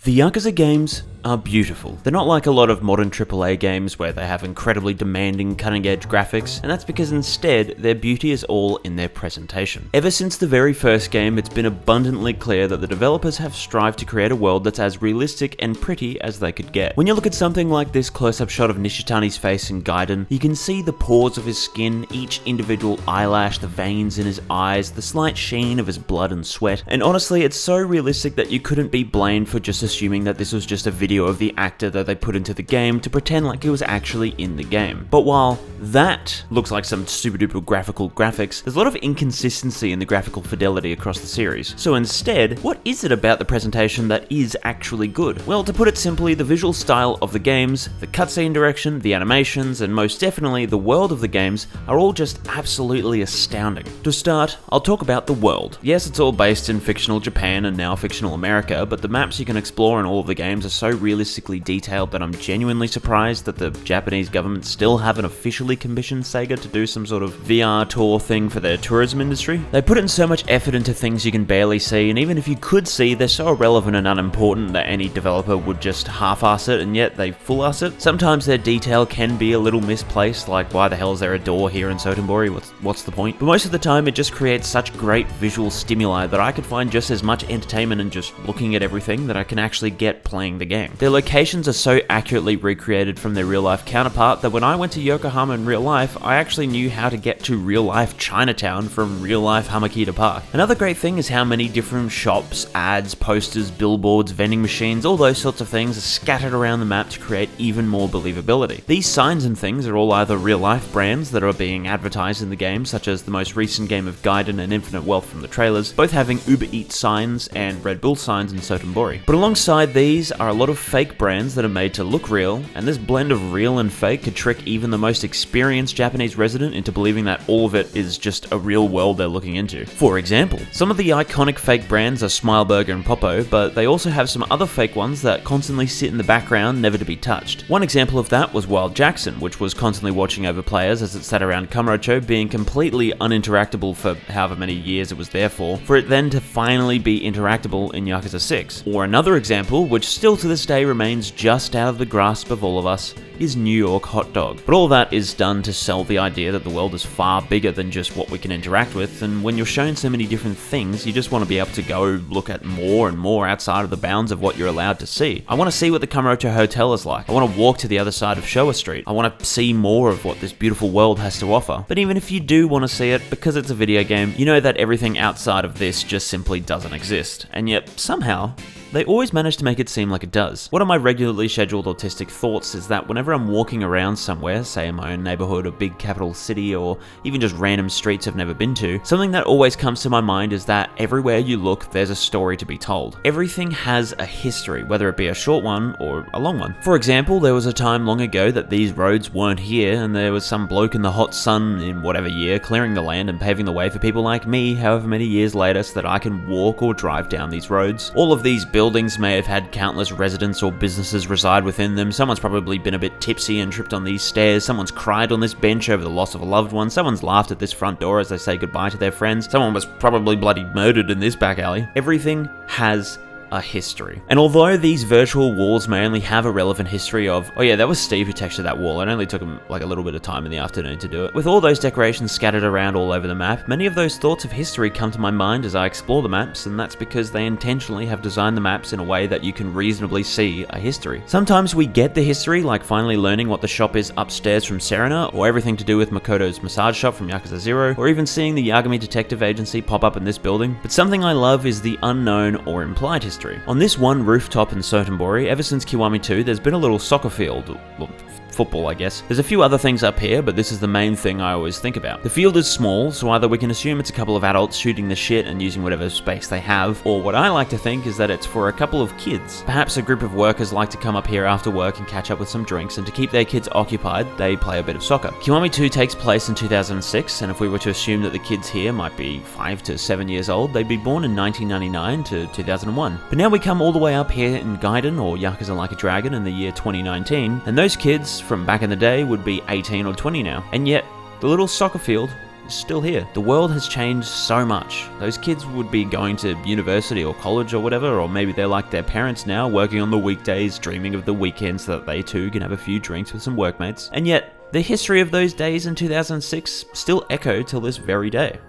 The Yakuza games are beautiful. They're not like a lot of modern AAA games where they have incredibly demanding cutting-edge graphics, and that's because instead their beauty is all in their presentation. Ever since the very first game, it's been abundantly clear that the developers have strived to create a world that's as realistic and pretty as they could get. When you look at something like this close-up shot of Nishitani's face in Gaiden, you can see the pores of his skin, each individual eyelash, the veins in his eyes, the slight sheen of his blood and sweat, and honestly it's so realistic that you couldn't be blamed for just assuming that this was just a video of the actor that they put into the game to pretend like he was actually in the game. But while that looks like some super duper graphical graphics, there's a lot of inconsistency in the graphical fidelity across the series. So instead, what is it about the presentation that is actually good? Well, to put it simply, the visual style of the games, the cutscene direction, the animations, and most definitely the world of the games are all just absolutely astounding. To start, I'll talk about the world. Yes, it's all based in fictional Japan and now fictional America, but the maps you can explore in all of the games are so realistically detailed that I'm genuinely surprised that the Japanese government still haven't officially commissioned Sega to do some sort of VR tour thing for their tourism industry. They put in so much effort into things you can barely see, and even if you could see, they're so irrelevant and unimportant that any developer would just half-ass it, and yet they full-ass it. Sometimes their detail can be a little misplaced, like why the hell is there a door here in Sotenbori? What's the point? But most of the time it just creates such great visual stimuli that I could find just as much entertainment in just looking at everything that I can actually get playing the game. Their locations are so accurately recreated from their real-life counterpart that when I went to Yokohama in real life, I actually knew how to get to real-life Chinatown from real-life Hamakita Park. Another great thing is how many different shops, ads, posters, billboards, vending machines, all those sorts of things are scattered around the map to create even more believability. These signs and things are all either real-life brands that are being advertised in the game, such as the most recent game of Gaiden and Infinite Wealth from the trailers, both having Uber Eats signs and Red Bull signs in Sotenbori. But alongside these are a lot of fake brands that are made to look real, and this blend of real and fake could trick even the most experienced Japanese resident into believing that all of it is just a real world they're looking into. For example, some of the iconic fake brands are Smileburger and Popo, but they also have some other fake ones that constantly sit in the background, never to be touched. One example of that was Wild Jackson, which was constantly watching over players as it sat around Kamurocho, being completely uninteractable for however many years it was there for it then to finally be interactable in Yakuza 6. Or another example, which still to this day remains just out of the grasp of all of us, is New York Hot Dog. But all that is done to sell the idea that the world is far bigger than just what we can interact with, and when you're shown so many different things, you just want to be able to go look at more and more outside of the bounds of what you're allowed to see. I want to see what the Kamurocho Hotel is like. I want to walk to the other side of Showa Street. I want to see more of what this beautiful world has to offer. But even if you do want to see it, because it's a video game, you know that everything outside of this just simply doesn't exist. And yet, somehow, they always manage to make it seem like it does. One of my regularly scheduled autistic thoughts is that whenever I'm walking around somewhere, say in my own neighborhood, a big capital city, or even just random streets I've never been to, something that always comes to my mind is that everywhere you look, there's a story to be told. Everything has a history, whether it be a short one or a long one. For example, there was a time long ago that these roads weren't here, and there was some bloke in the hot sun in whatever year clearing the land and paving the way for people like me however many years later so that I can walk or drive down these roads. All of these buildings may have had countless residents or businesses reside within them. Someone's probably been a bit tipsy and tripped on these stairs. Someone's cried on this bench over the loss of a loved one. Someone's laughed at this front door as they say goodbye to their friends. Someone was probably bloody murdered in this back alley. Everything has a history. And although these virtual walls may only have a relevant history of, oh yeah, that was Steve who textured that wall, it only took him like a little bit of time in the afternoon to do it. With all those decorations scattered around all over the map, many of those thoughts of history come to my mind as I explore the maps, and that's because they intentionally have designed the maps in a way that you can reasonably see a history. Sometimes we get the history, like finally learning what the shop is upstairs from Serena, or everything to do with Makoto's massage shop from Yakuza 0, or even seeing the Yagami Detective Agency pop up in this building. But something I love is the unknown or implied history. On this one rooftop in Sotenbori, ever since Kiwami 2, there's been a little soccer field, well, football I guess. There's a few other things up here, but this is the main thing I always think about. The field is small, so either we can assume it's a couple of adults shooting the shit and using whatever space they have, or what I like to think is that it's for a couple of kids. Perhaps a group of workers like to come up here after work and catch up with some drinks, and to keep their kids occupied, they play a bit of soccer. Kiwami 2 takes place in 2006, and if we were to assume that the kids here might be 5 to 7 years old, they'd be born in 1999 to 2001. But now we come all the way up here in Gaiden, or Yakuza Like a Dragon, in the year 2019, and those kids from back in the day would be 18 or 20 now. And yet, the little soccer field is still here. The world has changed so much. Those kids would be going to university or college or whatever, or maybe they're like their parents now, working on the weekdays, dreaming of the weekends so that they too can have a few drinks with some workmates. And yet, the history of those days in 2006 still echo till this very day.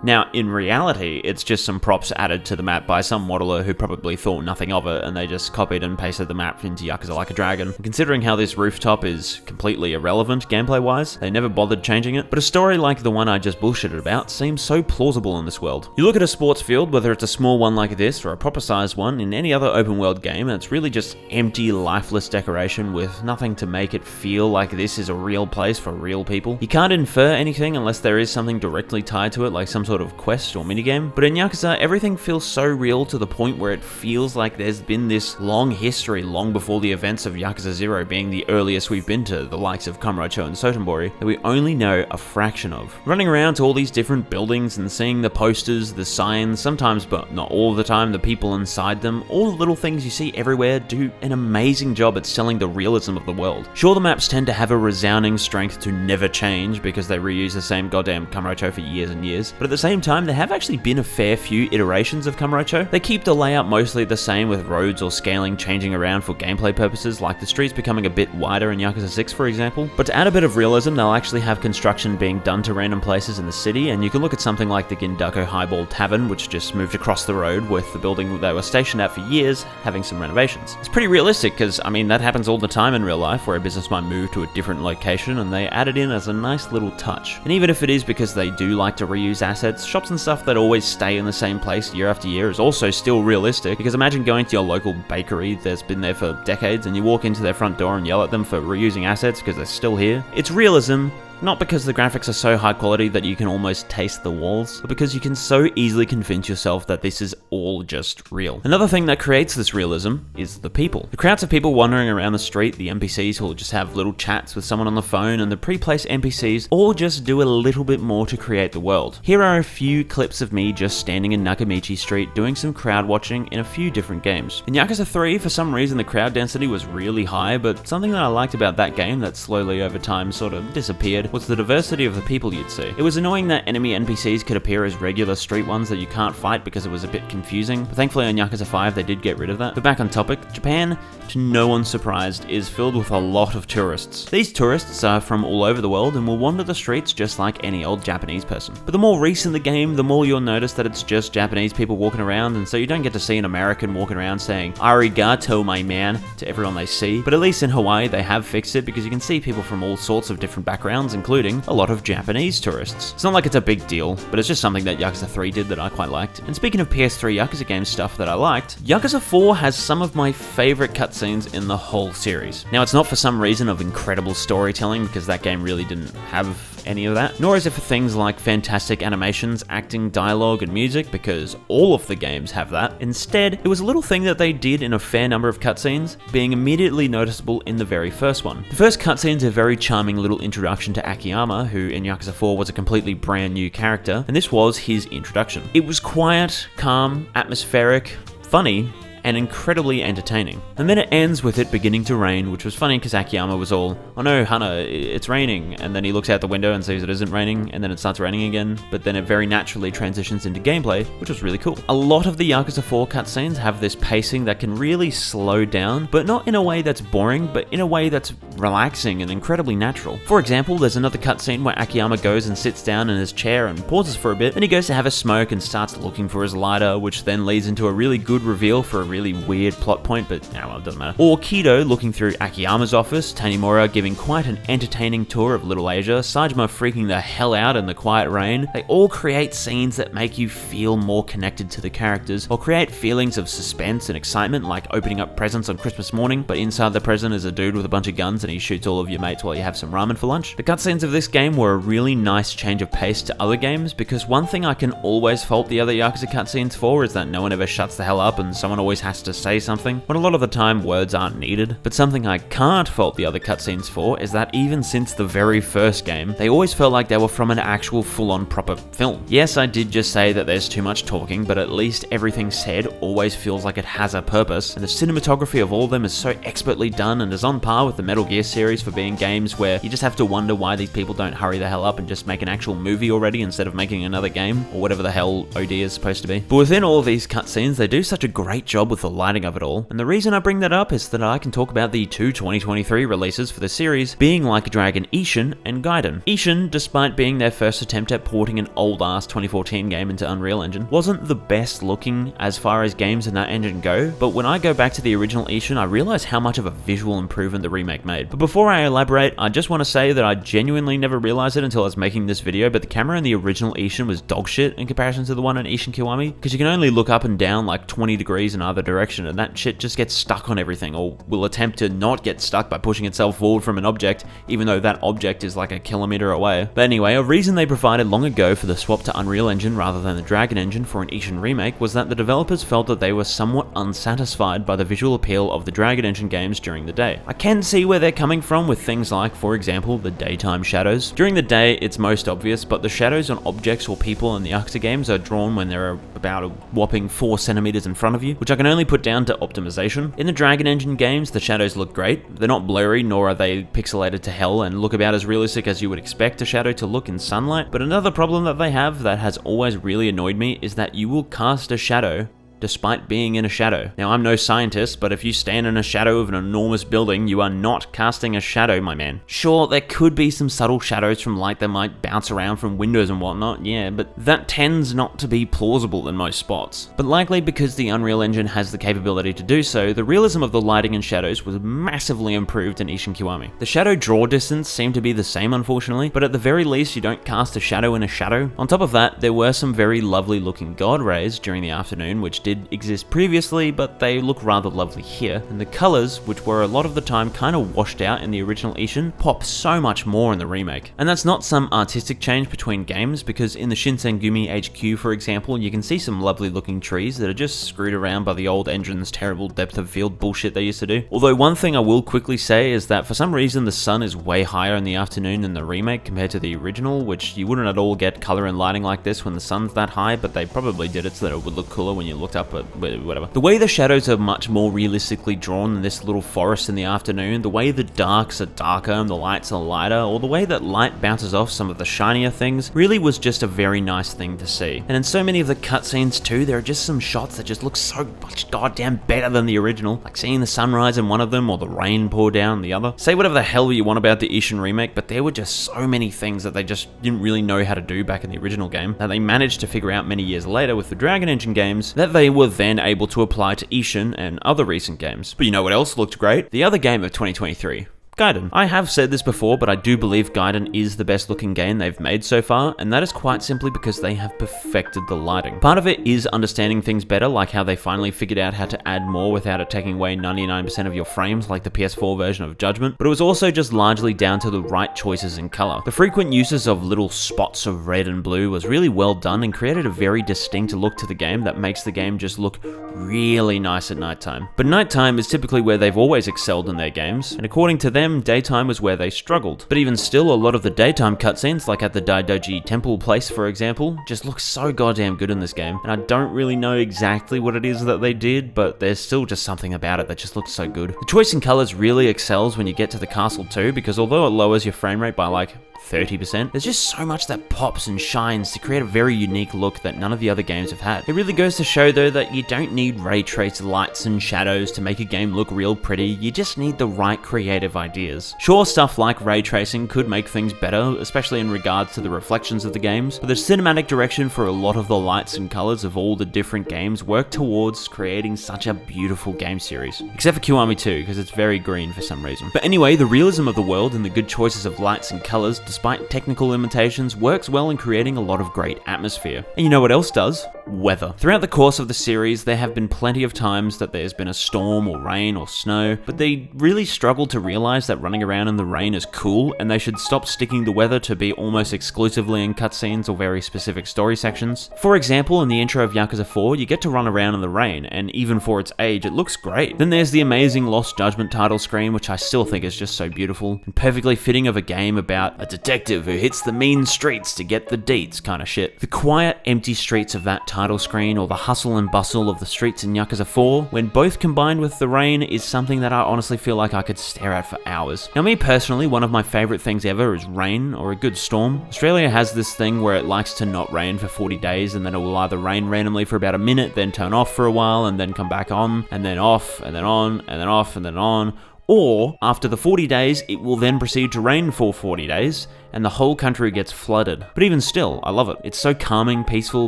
Now, in reality, it's just some props added to the map by some modeler who probably thought nothing of it, and they just copied and pasted the map into Yakuza Like a Dragon. And considering how this rooftop is completely irrelevant gameplay-wise, they never bothered changing it, but a story like the one I just bullshitted about seems so plausible in this world. You look at a sports field, whether it's a small one like this or a proper-sized one in any other open-world game, and it's really just empty, lifeless decoration with nothing to make it feel like this is a real place for real people. You can't infer anything unless there is something directly tied to it, like some sort of quest or minigame, but in Yakuza, everything feels so real to the point where it feels like there's been this long history long before the events of Yakuza 0 being the earliest we've been to the likes of Kamurocho and Sotenbori that we only know a fraction of. Running around to all these different buildings and seeing the posters, the signs, sometimes but not all the time, the people inside them, all the little things you see everywhere do an amazing job at selling the realism of the world. Sure, the maps tend to have a resounding strength to never change because they reuse the same goddamn Kamurocho for years and years, but at the same time, there have actually been a fair few iterations of Kamurocho. They keep the layout mostly the same, with roads or scaling changing around for gameplay purposes, like the streets becoming a bit wider in Yakuza 6 for example. But to add a bit of realism, they'll actually have construction being done to random places in the city, and you can look at something like the Gindako Highball Tavern, which just moved across the road, with the building they were stationed at for years having some renovations. It's pretty realistic because, I mean, that happens all the time in real life where a business might move to a different location and they add it in as a nice little touch. And even if it is because they do like to reuse assets, shops and stuff that always stay in the same place year after year is also still realistic, because imagine going to your local bakery that's been there for decades and you walk into their front door and yell at them for reusing assets because they're still here. It's realism, not because the graphics are so high quality that you can almost taste the walls, but because you can so easily convince yourself that this is all just real. Another thing that creates this realism is the people. The crowds of people wandering around the street, the NPCs who will just have little chats with someone on the phone, and the pre-placed NPCs all just do a little bit more to create the world. Here are a few clips of me just standing in Nakamichi Street doing some crowd watching in a few different games. In Yakuza 3, for some reason the crowd density was really high, but something that I liked about that game that slowly over time sort of disappeared was the diversity of the people you'd see. It was annoying that enemy NPCs could appear as regular street ones that you can't fight because it was a bit confusing, but thankfully on Yakuza 5 they did get rid of that. But back on topic, Japan, to no one's surprise, is filled with a lot of tourists. These tourists are from all over the world and will wander the streets just like any old Japanese person. But the more recent the game, the more you'll notice that it's just Japanese people walking around, and so you don't get to see an American walking around saying "Arigato, my man" to everyone they see. But at least in Hawaii they have fixed it, because you can see people from all sorts of different backgrounds, including a lot of Japanese tourists. It's not like it's a big deal, but it's just something that Yakuza 3 did that I quite liked. And speaking of PS3 Yakuza game stuff that I liked, Yakuza 4 has some of my favourite cutscenes in the whole series. Now, it's not for some reason of incredible storytelling, because that game really didn't have any of that, nor is it for things like fantastic animations, acting, dialogue, and music, because all of the games have that. Instead, it was a little thing that they did in a fair number of cutscenes, being immediately noticeable in the very first one. The first cutscene's a very charming little introduction to Akiyama, who in Yakuza 4 was a completely brand new character, and this was his introduction. It was quiet, calm, atmospheric, funny, and incredibly entertaining. And then it ends with it beginning to rain, which was funny because Akiyama was all, "Oh no, Hana, it's raining," and then he looks out the window and sees it isn't raining, and then it starts raining again, but then it very naturally transitions into gameplay, which was really cool. A lot of the Yakuza 4 cutscenes have this pacing that can really slow down, but not in a way that's boring, but in a way that's relaxing and incredibly natural. For example, there's another cutscene where Akiyama goes and sits down in his chair and pauses for a bit, then he goes to have a smoke and starts looking for his lighter, which then leads into a really good reveal for a really weird plot point, but well, it doesn't matter. Or Kido looking through Akiyama's office, Tanimura giving quite an entertaining tour of Little Asia, Saejima freaking the hell out in the quiet rain. They all create scenes that make you feel more connected to the characters, or create feelings of suspense and excitement, like opening up presents on Christmas morning, but inside the present is a dude with a bunch of guns and he shoots all of your mates while you have some ramen for lunch. The cutscenes of this game were a really nice change of pace to other games, because one thing I can always fault the other Yakuza cutscenes for is that no one ever shuts the hell up and someone always always has to say something, when a lot of the time words aren't needed. But something I can't fault the other cutscenes for is that even since the very first game, they always felt like they were from an actual full-on proper film. Yes, I did just say that there's too much talking, but at least everything said always feels like it has a purpose, and the cinematography of all of them is so expertly done and is on par with the Metal Gear series for being games where you just have to wonder why these people don't hurry the hell up and just make an actual movie already instead of making another game, or whatever the hell OD is supposed to be. But within all of these cutscenes, they do such a great job with the lighting of it all, and the reason I bring that up is that I can talk about the two 2023 releases for the series being Like a Dragon Ishin and Gaiden. Ishin, despite being their first attempt at porting an old-ass 2014 game into Unreal Engine, wasn't the best looking as far as games in that engine go, but when I go back to the original Ishin, I realize how much of a visual improvement the remake made. But before I elaborate, I just want to say that I genuinely never realized it until I was making this video, but the camera in the original Ishin was dog shit in comparison to the one in Ishin Kiwami, because you can only look up and down like 20 degrees in either direction, and that shit just gets stuck on everything, or will attempt to not get stuck by pushing itself forward from an object, even though that object is like a kilometer away. But anyway, a reason they provided long ago for the swap to Unreal Engine rather than the Dragon Engine for an Ishin remake was that the developers felt that they were somewhat unsatisfied by the visual appeal of the Dragon Engine games during the day. I can see where they're coming from with things like, for example, the daytime shadows. During the day, it's most obvious, but the shadows on objects or people in the Yakuza games are drawn when they're about a whopping 4 centimeters in front of you, which I can only put down to optimization. In the Dragon Engine games, the shadows look great. They're not blurry, nor are they pixelated to hell, and look about as realistic as you would expect a shadow to look in sunlight. But another problem that they have that has always really annoyed me is that you will cast a shadow despite being in a shadow. Now, I'm no scientist, but if you stand in a shadow of an enormous building, you are not casting a shadow, my man. Sure, there could be some subtle shadows from light that might bounce around from windows and whatnot, yeah, but that tends not to be plausible in most spots. But likely because the Unreal Engine has the capability to do so, the realism of the lighting and shadows was massively improved in Ishin Kiwami. The shadow draw distance seemed to be the same, unfortunately, but at the very least, you don't cast a shadow in a shadow. On top of that, there were some very lovely looking god rays during the afternoon, which did exist previously, but they look rather lovely here, and the colors, which were a lot of the time kind of washed out in the original Ishin, pop so much more in the remake. And that's not some artistic change between games, because in the Shinsengumi HQ, for example, you can see some lovely looking trees that are just screwed around by the old engine's terrible depth of field bullshit they used to do. Although one thing I will quickly say is that for some reason the sun is way higher in the afternoon in the remake compared to the original, which you wouldn't at all get color and lighting like this when the sun's that high, but they probably did it so that it would look cooler when you looked up at whatever. The way the shadows are much more realistically drawn in this little forest in the afternoon, the way the darks are darker and the lights are lighter, or the way that light bounces off some of the shinier things, really was just a very nice thing to see. And in so many of the cutscenes too, there are just some shots that just look so much goddamn better than the original, like seeing the sunrise in one of them or the rain pour down the other. Say whatever the hell you want about the Ishin remake, but there were just so many things that they just didn't really know how to do back in the original game that they managed to figure out many years later with the Dragon Engine games that they were then able to apply to Ishin and other recent games. But you know what else looked great? The other game of 2023. Gaiden. I have said this before, but I do believe Gaiden is the best looking game they've made so far, and that is quite simply because they have perfected the lighting. Part of it is understanding things better, like how they finally figured out how to add more without it taking away 99% of your frames like the PS4 version of Judgment, but it was also just largely down to the right choices in color. The frequent uses of little spots of red and blue was really well done and created a very distinct look to the game that makes the game just look really nice at nighttime. But nighttime is typically where they've always excelled in their games, and according to them, daytime was where they struggled. But even still, a lot of the daytime cutscenes, like at the Daidoji Temple place for example, just look so goddamn good in this game, and I don't really know exactly what it is that they did, but there's still just something about it that just looks so good. The choice in colors really excels when you get to the castle too, because although it lowers your frame rate by like 30%, there's just so much that pops and shines to create a very unique look that none of the other games have had. It really goes to show though that you don't need ray traced lights and shadows to make a game look real pretty, you just need the right creative ideas. Sure, stuff like ray tracing could make things better, especially in regards to the reflections of the games, but the cinematic direction for a lot of the lights and colors of all the different games work towards creating such a beautiful game series. Except for Kiwami 2, because it's very green for some reason. But anyway, the realism of the world and the good choices of lights and colors despite technical limitations, works well in creating a lot of great atmosphere. And you know what else does? Weather. Throughout the course of the series, there have been plenty of times that there's been a storm or rain or snow, but they really struggle to realize that running around in the rain is cool, and they should stop sticking the weather to be almost exclusively in cutscenes or very specific story sections. For example, in the intro of Yakuza 4, you get to run around in the rain, and even for its age, it looks great. Then there's the amazing Lost Judgment title screen, which I still think is just so beautiful, and perfectly fitting of a game about a detective who hits the mean streets to get the deets kind of shit. The quiet, empty streets of that title screen, or the hustle and bustle of the streets in Yakuza 4, when both combined with the rain, is something that I honestly feel like I could stare at for hours. Now me personally, one of my favourite things ever is rain, or a good storm. Australia has this thing where it likes to not rain for 40 days, and then it will either rain randomly for about a minute, then turn off for a while, and then come back on, and then off, and then on, and then off, and then on. Or, after the 40 days, it will then proceed to rain for 40 days, and the whole country gets flooded. But even still, I love it. It's so calming, peaceful,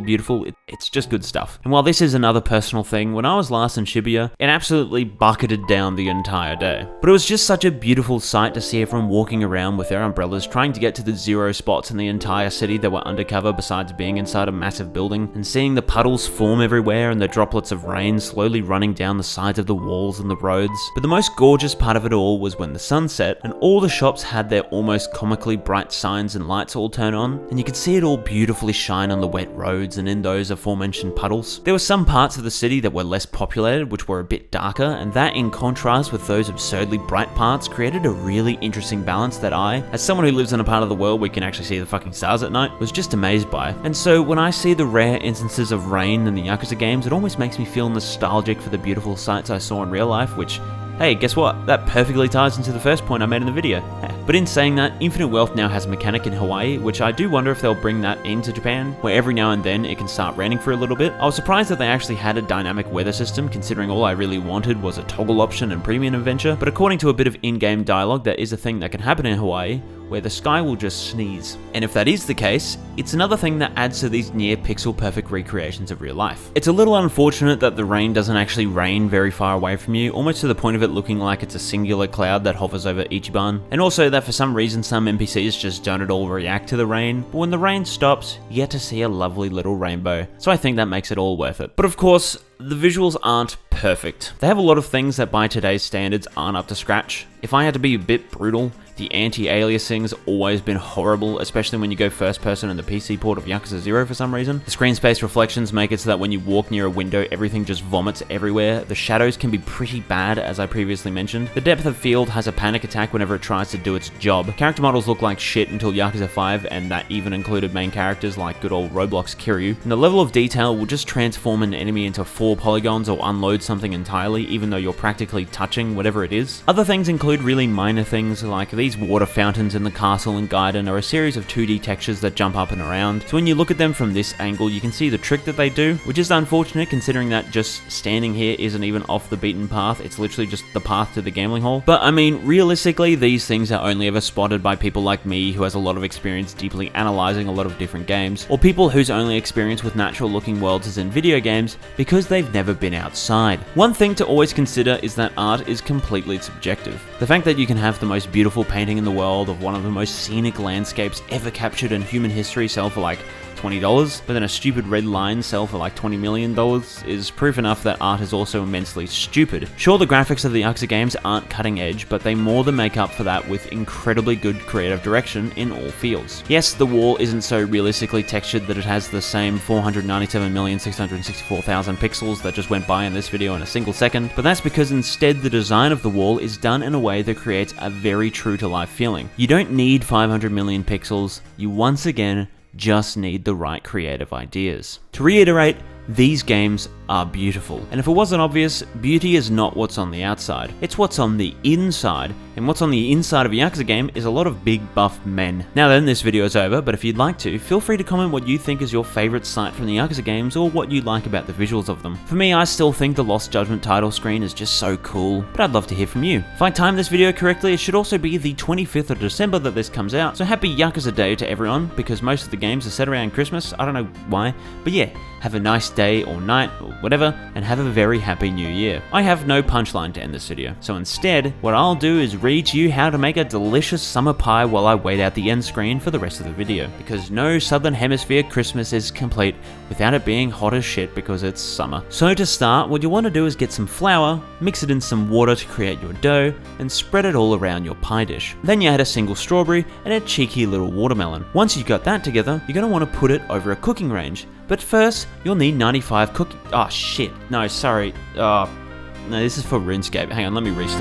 beautiful, it's just good stuff. And while this is another personal thing, when I was last in Shibuya, it absolutely bucketed down the entire day. But it was just such a beautiful sight to see everyone walking around with their umbrellas, trying to get to the 0 spots in the entire city that were undercover besides being inside a massive building, and seeing the puddles form everywhere and the droplets of rain slowly running down the sides of the walls and the roads. But the most gorgeous part of it all was when the sun set and all the shops had their almost comically bright signs and lights all turn on, and you could see it all beautifully shine on the wet roads and in those aforementioned puddles. There were some parts of the city that were less populated, which were a bit darker, and that in contrast with those absurdly bright parts created a really interesting balance that I, as someone who lives in a part of the world where you can actually see the fucking stars at night, was just amazed by. And so when I see the rare instances of rain in the Yakuza games, it almost makes me feel nostalgic for the beautiful sights I saw in real life, which, hey, guess what? That perfectly ties into the first point I made in the video. But in saying that, Infinite Wealth now has a mechanic in Hawaii, which I do wonder if they'll bring that into Japan, where every now and then it can start raining for a little bit. I was surprised that they actually had a dynamic weather system, considering all I really wanted was a toggle option and premium adventure, but according to a bit of in-game dialogue, that is a thing that can happen in Hawaii, where the sky will just sneeze. And if that is the case, it's another thing that adds to these near pixel perfect recreations of real life. It's a little unfortunate that the rain doesn't actually rain very far away from you, almost to the point of it looking like it's a singular cloud that hovers over Ichiban, and also that for some reason some NPCs just don't at all react to the rain, but when the rain stops, you get to see a lovely little rainbow, so I think that makes it all worth it. But of course, the visuals aren't perfect. They have a lot of things that by today's standards aren't up to scratch. If I had to be a bit brutal, the anti-aliasing's always been horrible, especially when you go first person in the PC port of Yakuza 0 for some reason. The screen space reflections make it so that when you walk near a window, everything just vomits everywhere. The shadows can be pretty bad, as I previously mentioned. The depth of field has a panic attack whenever it tries to do its job. Character models look like shit until Yakuza 5, and that even included main characters like good old Roblox Kiryu. And the level of detail will just transform an enemy into 4 polygons or unload something entirely, even though you're practically touching whatever it is. Other things include really minor things, like these water fountains in the castle in Gaiden are a series of 2D textures that jump up and around, so when you look at them from this angle you can see the trick that they do, which is unfortunate considering that just standing here isn't even off the beaten path, it's literally just the path to the gambling hall. But I mean, realistically, these things are only ever spotted by people like me who has a lot of experience deeply analysing a lot of different games, or people whose only experience with natural looking worlds is in video games because they've never been outside. One thing to always consider is that art is completely subjective. The fact that you can have the most beautiful painting in the world of one of the most scenic landscapes ever captured in human history sell for like $20, but then a stupid red line sell for like $20 million is proof enough that art is also immensely stupid. Sure, the graphics of the Yakuza games aren't cutting edge, but they more than make up for that with incredibly good creative direction in all fields. Yes, the wall isn't so realistically textured that it has the same 497,664,000 pixels that just went by in this video in a single second, but that's because instead the design of the wall is done in a way that creates a very true to life feeling. You don't need 500 million pixels, you once again just need the right creative ideas. To reiterate, these games are beautiful. And if it wasn't obvious, beauty is not what's on the outside, it's what's on the inside. And what's on the inside of a Yakuza game is a lot of big buff men. Now then, this video is over, but if you'd like to, feel free to comment what you think is your favourite sight from the Yakuza games or what you like about the visuals of them. For me, I still think the Lost Judgment title screen is just so cool, but I'd love to hear from you. If I timed this video correctly, it should also be the 25th of December that this comes out, so happy Yakuza Day to everyone, because most of the games are set around Christmas, I don't know why, but yeah, have a nice day or night or whatever, and have a very happy new year. I have no punchline to end this video, so instead, what I'll do is read to you how to make a delicious summer pie while I wait out the end screen for the rest of the video, because no Southern Hemisphere Christmas is complete without it being hot as shit because it's summer. So to start, what you want to do is get some flour, mix it in some water to create your dough, and spread it all around your pie dish. Then you add a single strawberry and a cheeky little watermelon. Once you've got that together, you're going to want to put it over a cooking range. But first, you'll need 95 cooking... Oh shit, no, sorry. No, this is for RuneScape. Hang on, let me restart.